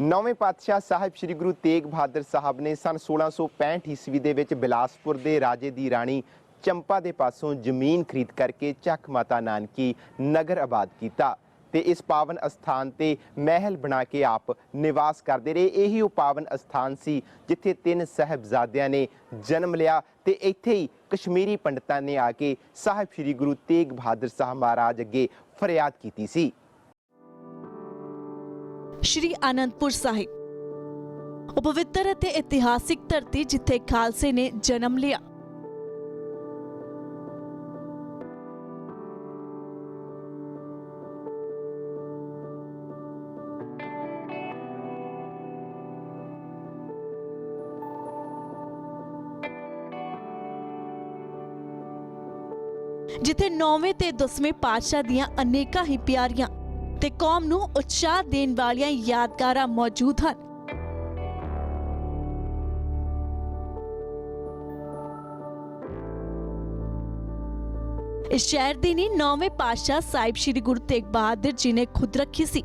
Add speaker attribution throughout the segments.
Speaker 1: ਨੌਵੇਂ ਪਾਤਸ਼ਾਹ ਸਾਹਿਬ ਸ੍ਰੀ ਗੁਰੂ ਤੇਗ ਬਹਾਦਰ ਸਾਹਿਬ ਨੇ ਸਨ 1665 ਈਸਵੀ ਦੇ ਵਿੱਚ ਬਿਲਾਸਪੁਰ ਦੇ ਰਾਜੇ ਦੀ ਰਾਣੀ ਚੰਪਾ ਦੇ ਪਾਸੋਂ ਜ਼ਮੀਨ ਖਰੀਦ ਕਰਕੇ ਚੱਕ ਮਾਤਾ ਨਾਨਕੀ ਨਗਰ ਆਬਾਦ ਕੀਤਾ ਤੇ ਇਸ ਪਾਵਨ ਅਸਥਾਨ ਤੇ ਮਹਿਲ ਬਣਾ ਕੇ ਆਪ ਨਿਵਾਸ ਕਰਦੇ ਰਹੇ। ਇਹੀ ਉਹ ਪਾਵਨ ਅਸਥਾਨ ਸੀ ਜਿੱਥੇ ਤਿੰਨ ਸਾਹਿਬਜ਼ਾਦਿਆਂ ਨੇ ਜਨਮ ਲਿਆ ਤੇ ਇੱਥੇ ਹੀ ਕਸ਼ਮੀਰੀ ਪੰਡਤਾਂ ਨੇ ਆ ਕੇ ਸਾਹਿਬ ਸ੍ਰੀ ਗੁਰੂ ਤੇਗ ਬਹਾਦਰ ਸਾਹਿਬ ਮਹਾਰਾਜ ਅੱਗੇ ਫਰਿਆਦ ਕੀਤੀ ਸੀ।
Speaker 2: श्री आनंदपुर साहिब ਉਹ ਪਵਿੱਤਰ ਅਤੇ ਇਤਿਹਾਸਿਕ ਧਰਤੀ ਜਿੱਥੇ ਖਾਲਸੇ ਨੇ ਜਨਮ ਲਿਆ। ਜਿੱਥੇ 9ਵੇਂ ਤੇ 10ਵੇਂ ਪਾਤਸ਼ਾਹ ਦੀਆਂ ਅਨੇਕਾਂ ਹੀ ਪਿਆਰੀਆਂ ਤੇ ਕੌਮ ਨੂੰ ਉਤਸ਼ਾਹ ਦੇਣ ਵਾਲੀਆਂ ਯਾਦਗਾਰਾਂ ਮੌਜੂਦ ਹਨ। ਇਸ ਸ਼ਹਿਰ ਦੀ ਨੀਂਹ 9ਵੇਂ ਪਾਤਸ਼ਾਹ ਸਾਹਿਬ ਸ੍ਰੀ ਗੁਰੂ ਤੇਗ ਬਹਾਦਰ ਜੀ ਨੇ ਖੁਦ ਰੱਖੀ ਸੀ।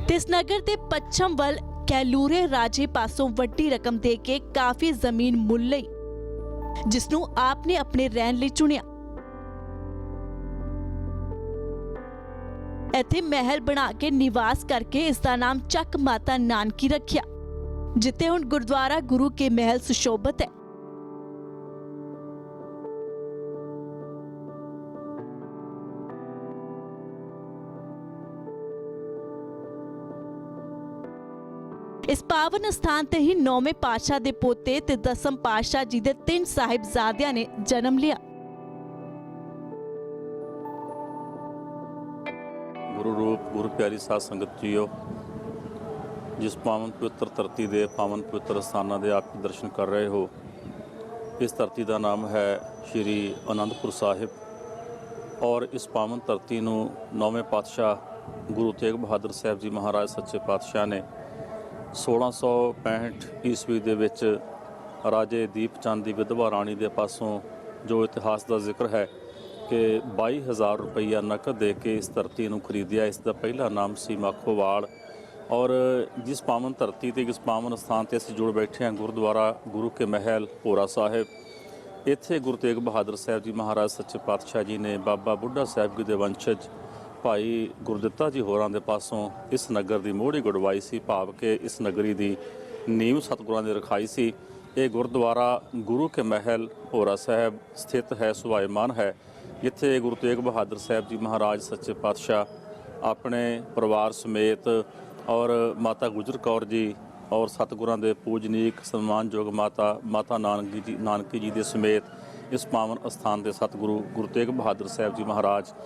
Speaker 2: ਤੇ ਇਸ ਨਗਰ ਦੇ ਪੱਛਮ ਵੱਲ ਕੈਲੂਰੇ ਰਾਜੇ ਪਾਸੋਂ ਵੱਡੀ ਰਕਮ ਦੇ ਕੇ ਕਾਫੀ ਜ਼ਮੀਨ ਮੁੱਲ ਲਈ, ਜਿਸ ਨੂੰ ਆਪ ਨੇ ਆਪਣੇ ਰਹਿਣ ਲਈ ਚੁਣਿਆ। ਇੱਥੇ ਮਹਿਲ ਬਣਾ ਕੇ ਨਿਵਾਸ ਕਰਕੇ ਇਸ ਦਾ ਨਾਮ ਚੱਕ ਮਾਤਾ ਨਾਨਕੀ ਰੱਖਿਆ, ਜਿੱਥੇ ਹੁਣ ਗੁਰਦੁਆਰਾ ਗੁਰੂ ਕੇ ਮਹਿਲ ਸੁਸ਼ੋਭਿਤ ਹੈ। इस पावन स्थान ते ही 9वें पातशाह दे पोते ते 10वें पातशाह जी दे 3 साहिबजादियां ने जन्म लिया।
Speaker 3: गुरु रूप गुरु प्यारी साध संगत जीओ, जिस पावन पवित्र धरती दे पावन पवित्र स्थानां दे आप दर्शन कर रहे हो, इस धरती का नाम है श्री आनंदपुर साहिब। और इस पावन धरती नूं 9वें पातशाह गुरु तेग बहादुर साहब जी महाराज सच्चे पातशाह ने 1665 ईस्वी ਦੇ ਵਿੱਚ ਰਾਜੇ ਦੀਪ ਚੰਦ ਦੀ ਵਿਧਵਾ ਰਾਣੀ ਦੇ ਪਾਸੋਂ ਜੋ ਇਤਿਹਾਸ ਦਾ ਜ਼ਿਕਰ ਹੈ ਕਿ 22,000 ਰੁਪਈਆ ਨਕਦ ਦੇ ਕੇ ਇਸ ਧਰਤੀ ਨੂੰ ਖਰੀਦਿਆ। ਇਸ ਦਾ ਪਹਿਲਾ ਨਾਮ ਸੀ ਮਾਖੋਵਾਲ। ਔਰ ਜਿਸ ਪਾਵਨ ਧਰਤੀ ਤੇ ਇਸ ਪਾਵਨ ਸਥਾਨ ਤੇ ਅਸੀਂ ਜੁੜ ਬੈਠੇ ਹਾਂ, ਗੁਰਦੁਆਰਾ ਗੁਰੂ ਕੇ ਮਹਿਲ ਭੋਰਾ ਸਾਹਿਬ। ਇੱਥੇ ਗੁਰੂ ਤੇਗ ਬਹਾਦਰ ਸਾਹਿਬ ਜੀ ਮਹਾਰਾਜ ਸੱਚੇ ਪਾਤਸ਼ਾਹ ਜੀ ਨੇ ਬਾਬਾ ਬੁੱਢਾ ਸਾਹਿਬ ਜੀ ਦੇ ਵੰਸ਼ਜ भाई गुरदित्ता जी होरां दे पासों इस नगर की मोहड़ी गुडवाई सी, भाव के इस नगरी की नींव सतगुरां ने रखाई सी। ये गुरुद्वारा गुरु के महल भोरा साहब स्थित है, सुभायमान है, जिथे गुरु तेग बहादुर साहब जी महाराज सच्चे पातशाह अपने परिवार समेत और माता गुजर कौर जी और सतगुरां दे पूजनीक सम्मानयोग माता नानकी जी के समेत इस पावन अस्थान के सतगुरु गुरु तेग बहादुर साहब जी महाराज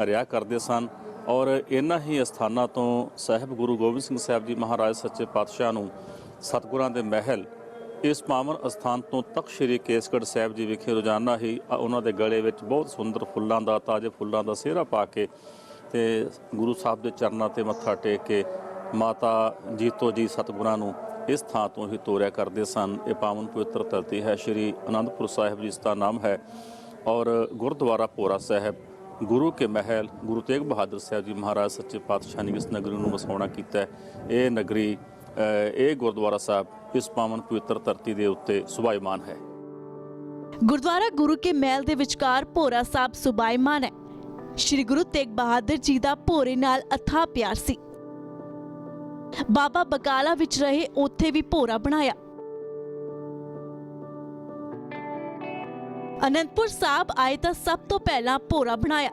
Speaker 3: ਰਿਹਾ ਕਰਦੇ ਸਨ। ਔਰ ਇਹਨਾਂ ਹੀ ਅਸਥਾਨਾਂ ਤੋਂ ਸਾਹਿਬ ਗੁਰੂ ਗੋਬਿੰਦ ਸਿੰਘ ਸਾਹਿਬ ਜੀ ਮਹਾਰਾਜ ਸੱਚੇ ਪਾਤਸ਼ਾਹ ਨੂੰ ਸਤਿਗੁਰਾਂ ਦੇ ਮਹਿਲ ਇਸ ਪਾਵਨ ਅਸਥਾਨ ਤੋਂ ਤਖਤ ਸ਼੍ਰੀ ਕੇਸਗੜ੍ਹ ਸਾਹਿਬ ਜੀ ਵਿਖੇ ਰੋਜ਼ਾਨਾ ਹੀ ਉਹਨਾਂ ਦੇ ਗਲੇ ਵਿੱਚ ਬਹੁਤ ਸੁੰਦਰ ਫੁੱਲਾਂ ਦਾ, ਤਾਜ਼ੇ ਫੁੱਲਾਂ ਦਾ ਸਿਹਰਾ ਪਾ ਕੇ ਤੇ ਗੁਰੂ ਸਾਹਿਬ ਦੇ ਚਰਨਾਂ ਤੇ ਮੱਥਾ ਟੇਕ ਕੇ ਮਾਤਾ ਜੀਤੋ ਜੀ ਸਤਿਗੁਰਾਂ ਨੂੰ ਇਸ ਥਾਂ ਤੋਂ ਹੀ ਤੋਰਿਆ ਕਰਦੇ ਸਨ। ਇਹ ਪਾਵਨ ਪਵਿੱਤਰ ਧਰਤੀ ਹੈ ਸ਼੍ਰੀ ਆਨੰਦਪੁਰ ਸਾਹਿਬ, ਜਿਸ ਦਾ ਨਾਮ ਹੈ। ਔਰ ਗੁਰਦੁਆਰਾ ਭੋਰਾ ਸਾਹਿਬ गुरु के महल गुरु तेग बहादुर साहब जी महाराज सच्चे पातशाह ने इस नगरी में वसाउणा कीता है। ये नगरी ये गुरुद्वारा साहब इस पावन पवित्र धरती के उत्ते सुभायमान है।
Speaker 2: गुरुद्वारा गुरु के महल के विचकार भोरा साहब सुभायमान है। श्री गुरु तेग बहादुर जी का भोरे नाल अथाह प्यार सी। बाबा बकाला विच रहे उत्थे भी भोरा बनाया। आनंदपुर साहब आए तो सब तो पहला भोरा बनाया,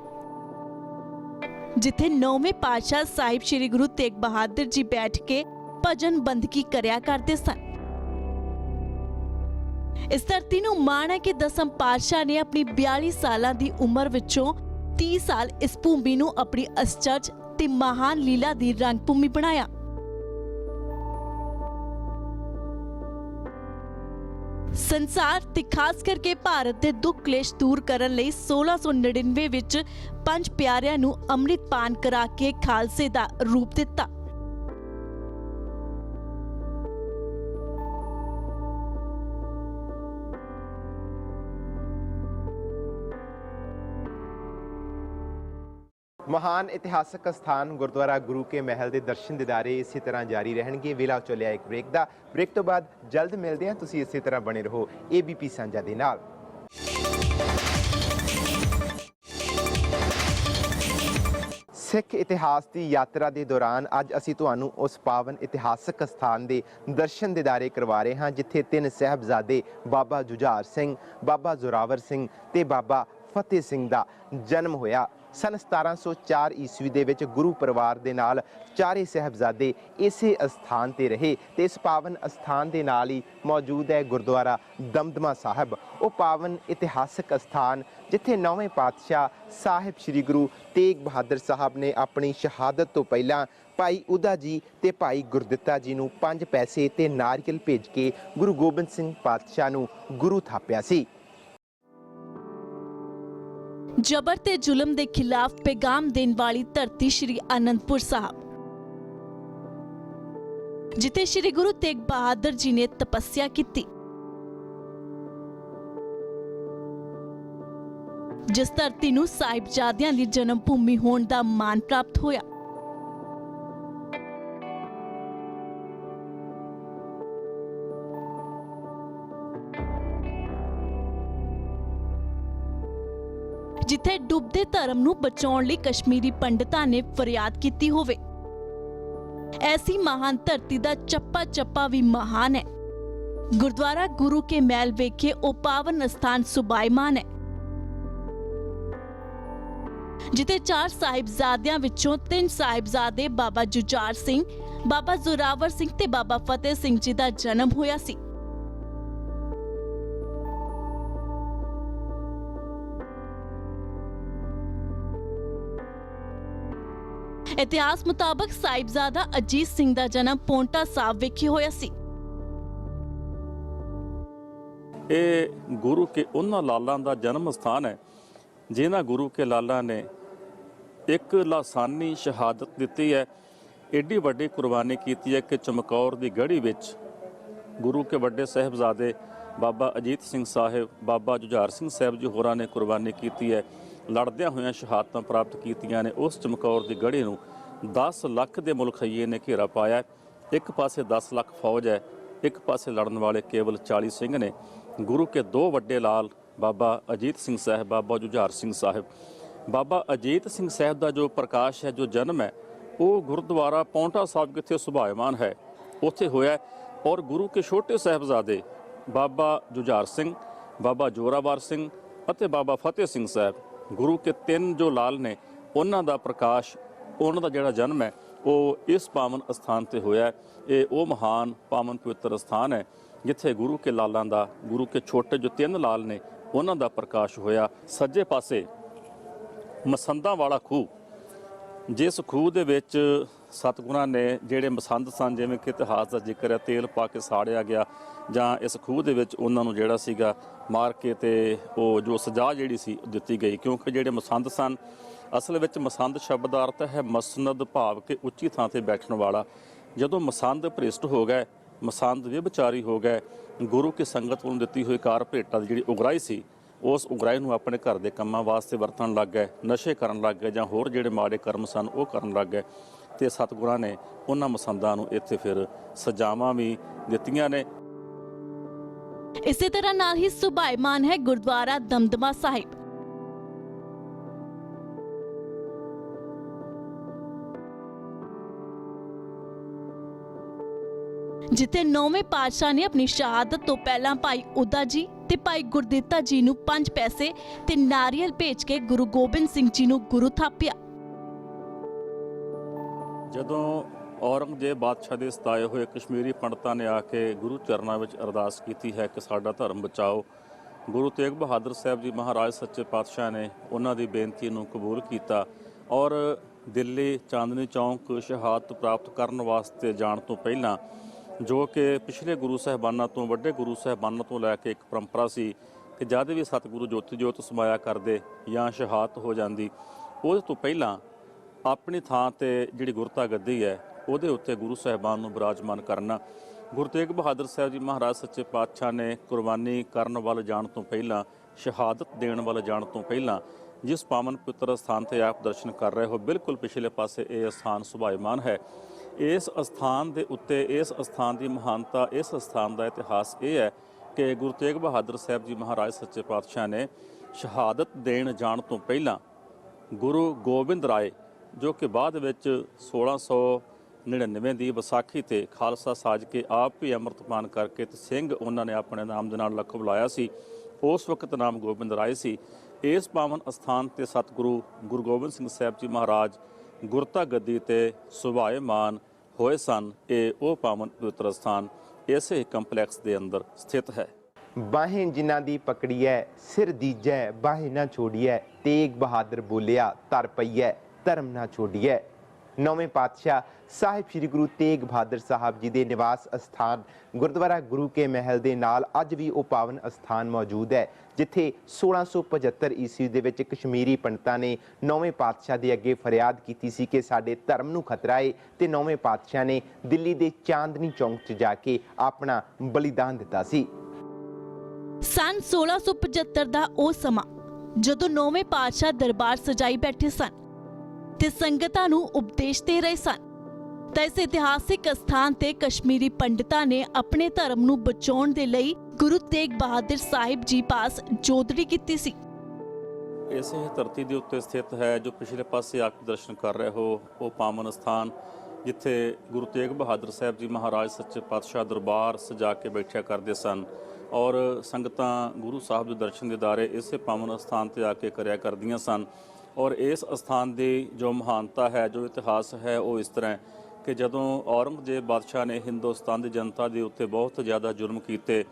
Speaker 2: जिथे 9वें पातशाह साहिब श्री गुरु तेग बहादुर जी बैठ के भजन बंदगी करया करते सन। इस धरती नूं माण है कि 10वें पातशाह ने अपनी 42 साल की उम्र विचों 30 साल इस भूमि नूं अपनी अचरज ते महान लीला दी रंगभूमि बनाया। संसार ते खास करके भारत के दुख क्लेश दूर करन लई 1699 विच पंज प्यारियां नूं अमृत पान करा के खालसे दा रूप दिता।
Speaker 1: महान इतिहासक स्थान गुरुद्वारा गुरु के महल के दर्शन दीदारे इसी तरह जारी रहणगे। वेला चलिया एक ब्रेक का, ब्रेक तो बाद जल्द मिलते हैं। तुसीं इसी तरह बने रहो ABP साझा दे नाल। सिख इतिहास की यात्रा के दौरान अज असी तुहानूं उस पावन इतिहासक स्थान के दर्शन दीदारे करवा रहे हैं जिथे 3 साहिबजादे बाबा जुझार सिंह, बाबा जोरावर सिंह ते बाबा फतेह सिंह का जन्म होया। सन 1704 ईस्वी दे विच गुरु परिवार दे नाल चारे साहिबजादे इसे स्थान ते रहे ते इस पावन स्थान दे नाल ही मौजूद है गुरुद्वारा दमदमा साहिब। वो पावन इतिहासक स्थान जिथे 9वें पातशाह साहिब श्री गुरु तेग बहादुर साहब ने अपनी शहादत तो पहला भाई उदा जी ते भाई गुरदित्ता जी नूं 5 पैसे ते नारियल भेज के गुरु गोबिंद सिंह पातशाह नूं गुरु थापिया सी।
Speaker 2: जबर ते जुलम के खिलाफ पैगाम देने वाली धरती श्री आनंदपुर साहब, जिथे श्री गुरु तेग बहादुर जी ने तपस्या की, जिस धरती नूं साहिबजादियां दी जन्म भूमि होने का मान प्राप्त होया। जिथे डुबदे धर्म नूं बचाउण लई कश्मीरी पंडितां ने फरियाद कीती होवे। ऐसी महान धरती दा चप्पा चप्पा भी महान है। गुरुद्वारा गुरु के महल वेखे ओ पावन स्थान सुभाईमान है, जिथे 4 साहिबजादियां विचों 3 साहिबजादे बाबा जुझार सिंह, बाबा जोरावर सिंह ते बाबा फतेह सिंह जी दा जन्म होया सी। इतिहास मुताबक साहिबजादा अजीत सिंह दा जन्म पोंटा साहब विखे होया सी।
Speaker 3: ਇਹ ਗੁਰੂ ਕੇ ਉਹਨਾਂ ਲਾਲਾਂ ਦਾ ਜਨਮ ਸਥਾਨ ਹੈ ਜਿਨ੍ਹਾਂ ਗੁਰੂ ਕੇ ਲਾਲਾਂ ਨੇ ਇੱਕ ਲਾਸਾਨੀ ਸ਼ਹਾਦਤ ਦਿੱਤੀ ਹੈ, ਏਡੀ ਵੱਡੀ ਕੁਰਬਾਨੀ ਕੀਤੀ ਹੈ ਕਿ ਚਮਕੌਰ ਦੀ ਗੜੀ ਵਿੱਚ ਗੁਰੂ ਕੇ ਵੱਡੇ ਸਾਹਿਬਜ਼ਾਦੇ ਬਾਬਾ ਅਜੀਤ ਸਿੰਘ ਸਾਹਿਬ, ਬਾਬਾ ਜੁਝਾਰ ਸਿੰਘ ਸਾਹਿਬ ਜੀ ਹੋਰਾਂ ਨੇ ਕੁਰਬਾਨੀ ਕੀਤੀ ਹੈ। ਲੜਦਿਆਂ ਹੋਇਆਂ ਸ਼ਹਾਦਤਾਂ ਪ੍ਰਾਪਤ ਕੀਤੀਆਂ ਨੇ। ਉਸ ਚਮਕੌਰ ਦੀ ਗੜੀ ਨੂੰ 10 ਲੱਖ ਦੇ ਮੁਲਖਈਏ ਨੇ ਘੇਰਾ ਪਾਇਆ। ਇੱਕ ਪਾਸੇ 10 ਲੱਖ ਫੌਜ ਹੈ, ਇੱਕ ਪਾਸੇ ਲੜਨ ਵਾਲੇ ਕੇਵਲ 40 ਸਿੰਘ ਨੇ। ਗੁਰੂ ਕੇ 2 ਵੱਡੇ ਲਾਲ ਬਾਬਾ ਅਜੀਤ ਸਿੰਘ ਸਾਹਿਬ, ਬਾਬਾ ਜੁਝਾਰ ਸਿੰਘ ਸਾਹਿਬ। ਬਾਬਾ ਅਜੀਤ ਸਿੰਘ ਸਾਹਿਬ ਦਾ ਜੋ ਪ੍ਰਕਾਸ਼ ਹੈ, ਜੋ ਜਨਮ ਹੈ, ਉਹ ਗੁਰਦੁਆਰਾ ਪੌਂਟਾ ਸਾਹਿਬ ਜਿੱਥੇ ਸੁਭਾਇਮਾਨ ਹੈ ਉੱਥੇ ਹੋਇਆ। ਔਰ ਗੁਰੂ ਕੇ ਛੋਟੇ ਸਾਹਿਬਜ਼ਾਦੇ ਬਾਬਾ ਜੁਝਾਰ ਸਿੰਘ, ਬਾਬਾ ਜੋਰਾਵਰ ਸਿੰਘ ਅਤੇ ਬਾਬਾ ਫਤਿਹ ਸਿੰਘ ਸਾਹਿਬ, ਗੁਰੂ ਕੇ 3 ਜੋ ਲਾਲ ਨੇ, ਉਹਨਾਂ ਦਾ ਪ੍ਰਕਾਸ਼, ਉਹਨਾਂ ਦਾ ਜਿਹੜਾ ਜਨਮ ਹੈ ਉਹ ਇਸ ਪਾਵਨ ਸਥਾਨ ਤੇ ਹੋਇਆ। ਇਹ ਉਹ ਮਹਾਨ ਪਾਵਨ ਪਵਿੱਤਰ ਸਥਾਨ ਹੈ ਜਿੱਥੇ ਗੁਰੂ ਕੇ ਲਾਲਾਂ ਦਾ, ਗੁਰੂ ਕੇ ਛੋਟੇ ਜੋ 3 ਲਾਲ ਨੇ, ਉਹਨਾਂ ਦਾ ਪ੍ਰਕਾਸ਼ ਹੋਇਆ। ਸੱਜੇ ਪਾਸੇ ਮਸੰਦਾਂ ਵਾਲਾ ਖੂਹ, ਜਿਸ ਖੂਹ ਦੇ ਵਿੱਚ ਸਤਿਗੁਰਾਂ ਨੇ ਜਿਹੜੇ ਮਸੰਦ ਸਨ, ਜਿਵੇਂ ਕਿ ਇਤਿਹਾਸ ਦਾ ਜ਼ਿਕਰ ਹੈ, ਤੇਲ ਪਾ ਕੇ ਸਾੜਿਆ ਗਿਆ, ਜਾਂ ਇਸ ਖੂਹ ਦੇ ਵਿੱਚ ਉਹਨਾਂ ਨੂੰ ਜਿਹੜਾ ਸੀਗਾ ਮਾਰ ਕੇ ਤੇ ਉਹ ਜੋ ਸਜ਼ਾ ਜਿਹੜੀ ਸੀ ਦਿੱਤੀ ਗਈ। ਕਿਉਂਕਿ ਜਿਹੜੇ ਮਸੰਦ ਸਨ, ਅਸਲ ਵਿੱਚ ਮਸੰਦ ਸ਼ਬਦ ਦਾ ਅਰਥ ਹੈ ਮਸਨਦ, ਭਾਵ ਕਿ ਉੱਚੀ ਥਾਂ ਤੇ ਬੈਠਣ ਵਾਲਾ। ਜਦੋਂ ਮਸੰਦ ਭ੍ਰਿਸ਼ਟ ਹੋ ਗਏ, ਮਸੰਦ ਵਿਭਚਾਰੀ ਹੋ ਗਏ, ਗੁਰੂ ਕੀ ਸੰਗਤ ਵੱਲੋਂ ਦਿੱਤੀ ਹੋਈ ਕਾਰ ਭੇਟਾ ਦੀ ਜਿਹੜੀ ਉਗਰਾਹੀ ਸੀ, ਉਸ ਉਗਰਾਹੀ ਨੂੰ ਆਪਣੇ ਘਰ ਦੇ ਕੰਮਾਂ ਵਾਸਤੇ ਵਰਤਣ ਲੱਗ ਗਏ, ਨਸ਼ੇ ਕਰਨ ਲੱਗ ਗਏ, ਜਾਂ ਹੋਰ ਜਿਹੜੇ ਮਾੜੇ ਕਰਮ ਸਨ ਉਹ ਕਰਨ ਲੱਗ ਗਏ। ਤੇ ਸਤਿਗੁਰਾਂ ਨੇ ਉਹਨਾਂ ਮਸੰਦਾਂ ਨੂੰ ਇੱਥੇ ਫਿਰ ਸਜ਼ਾਵਾਂ ਵੀ ਦਿੱਤੀਆਂ ਨੇ।
Speaker 2: इसी तरह नाल ही सुभाईमान है गुरुद्वारा दमदमा साहिब, जिथे 9वें पातशाह ने अपनी शहादत तो पहला भाई उदा जी ते भाई गुरदित्ता जी नूं 5 पैसे ते नारियल भेज के गुरु गोबिंद सिंह जी नूं गुरु थापिया।
Speaker 3: ਜਦੋਂ ਔਰੰਗਜ਼ੇਬ ਬਾਦਸ਼ਾਹ ਦੇ ਸਤਾਏ ਹੋਏ ਕਸ਼ਮੀਰੀ ਪੰਡਤਾਂ ਨੇ ਆ ਕੇ ਗੁਰੂ ਚਰਨਾਂ ਵਿੱਚ ਅਰਦਾਸ ਕੀਤੀ ਹੈ ਕਿ ਸਾਡਾ ਧਰਮ ਬਚਾਓ, ਗੁਰੂ ਤੇਗ ਬਹਾਦਰ ਸਾਹਿਬ ਜੀ ਮਹਾਰਾਜ ਸੱਚੇ ਪਾਤਸ਼ਾਹ ਨੇ ਉਹਨਾਂ ਦੀ ਬੇਨਤੀ ਨੂੰ ਕਬੂਲ ਕੀਤਾ ਔਰ ਦਿੱਲੀ ਚਾਂਦਨੀ ਚੌਂਕ ਸ਼ਹਾਦਤ ਪ੍ਰਾਪਤ ਕਰਨ ਵਾਸਤੇ ਜਾਣ ਤੋਂ ਪਹਿਲਾਂ, ਜੋ ਕਿ ਪਿਛਲੇ ਗੁਰੂ ਸਾਹਿਬਾਨਾਂ ਤੋਂ, ਵੱਡੇ ਗੁਰੂ ਸਾਹਿਬਾਨਾਂ ਤੋਂ ਲੈ ਕੇ ਇੱਕ ਪਰੰਪਰਾ ਸੀ ਕਿ ਜਦ ਵੀ ਸਤਿਗੁਰੂ ਜੋਤੀ ਜੋਤ ਸਮਾਇਆ ਕਰਦੇ ਜਾਂ ਸ਼ਹਾਦਤ ਹੋ ਜਾਂਦੀ, ਉਹਦੇ ਤੋਂ ਪਹਿਲਾਂ ਆਪਣੀ ਥਾਂ ਤੇ ਜਿਹੜੀ ਗੁਰਤਾ ਗੱਦੀ ਹੈ ਉਹਦੇ ਉੱਤੇ ਗੁਰੂ ਸਾਹਿਬਾਨ ਨੂੰ ਬਿਰਾਜਮਾਨ ਕਰਨਾ। ਗੁਰੂ ਤੇਗ ਬਹਾਦਰ ਸਾਹਿਬ ਜੀ ਮਹਾਰਾਜ ਸੱਚੇ ਪਾਤਸ਼ਾਹ ਨੇ ਕੁਰਬਾਨੀ ਕਰਨ ਵੱਲ ਜਾਣ ਤੋਂ ਪਹਿਲਾਂ ਸ਼ਹਾਦਤ ਦੇਣ ਵੱਲ ਜਾਣ ਤੋਂ ਪਹਿਲਾਂ ਜਿਸ ਪਾਵਨ ਪਵਿੱਤਰ ਸਥਾਨ ਤੇ ਆਪ ਦਰਸ਼ਨ ਕਰ ਰਹੇ ਹੋ, ਬਿਲਕੁਲ ਪਿਛਲੇ ਪਾਸੇ ਇਹ ਸਥਾਨ ਸੁਭਾਇਮਾਨ ਹੈ। ਇਸ ਸਥਾਨ ਦੇ ਉੱਤੇ ਇਸ ਸਥਾਨ ਦੀ ਮਹਾਨਤਾ, ਇਸ ਸਥਾਨ ਦਾ ਇਤਿਹਾਸ ਇਹ ਹੈ ਕਿ ਗੁਰੂ ਤੇਗ ਬਹਾਦਰ ਸਾਹਿਬ ਜੀ ਮਹਾਰਾਜ ਸੱਚੇ ਪਾਤਸ਼ਾਹ ਨੇ ਸ਼ਹਾਦਤ ਦੇਣ ਜਾਣ ਤੋਂ ਪਹਿਲਾਂ ਗੁਰੂ ਗੋਬਿੰਦ ਰਾਏ, ਜੋ ਕਿ ਬਾਅਦ ਵਿੱਚ 1699 ਦੀ ਵਿਸਾਖੀ ਤੇ ਖਾਲਸਾ ਸਾਜ ਕੇ ਆਪ ਵੀ ਅੰਮ੍ਰਿਤਪਾਨ ਕਰਕੇ ਤੇ ਸਿੰਘ ਉਹਨਾਂ ਨੇ ਆਪਣੇ ਨਾਮ ਦੇ ਨਾਲ ਲਕਬ ਲਾਇਆ ਸੀ, ਉਸ ਵਕਤ ਨਾਮ ਗੋਬਿੰਦ ਰਾਏ ਸੀ। ਇਸ ਪਾਵਨ ਅਸਥਾਨ ਤੇ ਸਤਿਗੁਰੂ ਗੁਰੂ ਗੋਬਿੰਦ ਸਿੰਘ ਸਾਹਿਬ ਜੀ ਮਹਾਰਾਜ ਗੁਰਤਾ ਗੱਦੀ ਤੇ ਸੁਭਾਇਮਾਨ ਹੋਏ ਸਨ। ਇਹ ਉਹ ਪਾਵਨ ਪਵਿੱਤਰ ਸਥਾਨ ਇਸੇ ਕੰਪਲੈਕਸ ਦੇ ਅੰਦਰ ਸਥਿਤ ਹੈ।
Speaker 1: ਬਾਹੇ ਜਿਨ੍ਹਾਂ ਦੀ ਪਕੜੀਐ ਸਿਰ ਦੀਜੈ, ਬਾਹੇ ਨਾ ਛੋੜੀਐ, ਤੇਗ ਬਹਾਦਰ ਬੋਲਿਆ ਧਰ ਪਈਐ, ਧਰਮ ਨਾ ਛੋੜੀਐ। ਨੌਵੇਂ ਪਾਤਸ਼ਾਹ ਸਾਹਿਬ ਸ੍ਰੀ ਗੁਰੂ ਤੇਗ ਬਹਾਦਰ ਸਾਹਿਬ ਜੀ ਦੇ ਨਿਵਾਸ ਅਸਥਾਨ ਗੁਰਦੁਆਰਾ ਗੁਰੂ ਕੇ ਮਹਿਲ ਦੇ ਨਾਲ ਅੱਜ ਵੀ ਉਹ ਪਾਵਨ ਅਸਥਾਨ ਮੌਜੂਦ ਹੈ, ਜਿੱਥੇ 1675 ਈਸਵੀ ਦੇ ਵਿੱਚ ਕਸ਼ਮੀਰੀ ਪੰਡਤਾਂ ਨੇ ਨੌਵੇਂ ਪਾਤਸ਼ਾਹ ਦੇ ਅੱਗੇ ਫਰਿਆਦ ਕੀਤੀ ਸੀ ਕਿ ਸਾਡੇ ਧਰਮ ਨੂੰ ਖਤਰਾ ਹੈ, ਤੇ ਨੌਵੇਂ ਪਾਤਸ਼ਾਹ ਨੇ ਦਿੱਲੀ ਦੇ ਚਾਂਦਨੀ ਚੌਂਕ 'ਚ ਜਾ ਕੇ ਆਪਣਾ ਬਲੀਦਾਨ ਦਿੱਤਾ ਸੀ।
Speaker 2: ਸਨ 1675 ਦਾ ਉਹ ਸਮਾਂ ਜਦੋਂ ਨੌਵੇਂ ਪਾਤਸ਼ਾਹ ਦਰਬਾਰ ਸਜਾਈ ਬੈਠੇ ਸਨ ਤੇ ਸੰਗਤਾਂ ਨੂੰ ਉਪਦੇਸ਼ ਦੇ ਰਹੇ ਸਨ, ਤਾਂ ਇਸ ਇਤਿਹਾਸਿਕ ਸਥਾਨ ਤੇ ਕਸ਼ਮੀਰੀ ਪੰਡਤਾਂ ਨੇ ਆਪਣੇ ਧਰਮ ਨੂੰ ਬਚਾਉਣ ਦੇ ਲਈ ਗੁਰੂ ਤੇਗ ਬਹਾਦਰ ਸਾਹਿਬ ਜੀ ਪਾਸ ਜੋਦੜੀ ਕੀਤੀ ਸੀ।
Speaker 3: ਇਸੇ ਧਰਤੀ ਦੇ ਉੱਤੇ ਸਥਿਤ ਹੈ ਜੋ ਪਿਛਲੇ ਪਾਸੇ ਆ ਕੇ ਦਰਸ਼ਨ ਕਰ ਰਹੇ ਹੋ, ਉਹ ਪਾਵਨ ਸਥਾਨ ਜਿੱਥੇ ਗੁਰੂ ਤੇਗ ਬਹਾਦਰ ਸਾਹਿਬ ਜੀ ਮਹਾਰਾਜ ਸੱਚੇ ਪਾਤਸ਼ਾਹ ਦਰਬਾਰ ਸਜਾ ਕੇ ਬੈਠਿਆ ਕਰਦੇ ਸਨ ਔਰ ਸੰਗਤਾਂ ਗੁਰੂ ਸਾਹਿਬ ਦੇ ਦਰਸ਼ਨ ਦੀਦਾਰੇ ਇਸੇ ਪਾਵਨ ਸਥਾਨ ਤੇ ਆ ਕੇ ਕਰਿਆ ਕਰਦੀਆਂ ਸਨ। ਔਰ ਇਸ ਸਥਾਨ ਦੀ ਜੋ ਮਹਾਨਤਾ ਹੈ, ਜੋ ਇਤਿਹਾਸ ਹੈ, ਉਹ ਇਸ ਤਰ੍ਹਾਂ ਕਿ ਜਦੋਂ ਔਰੰਗਜ਼ੇਬ ਬਾਦਸ਼ਾਹ ਨੇ ਹਿੰਦੁਸਤਾਨ ਦੀ ਜਨਤਾ ਦੇ ਉੱਤੇ ਬਹੁਤ ਜ਼ਿਆਦਾ ਜੁਰਮ ਕੀਤੇ,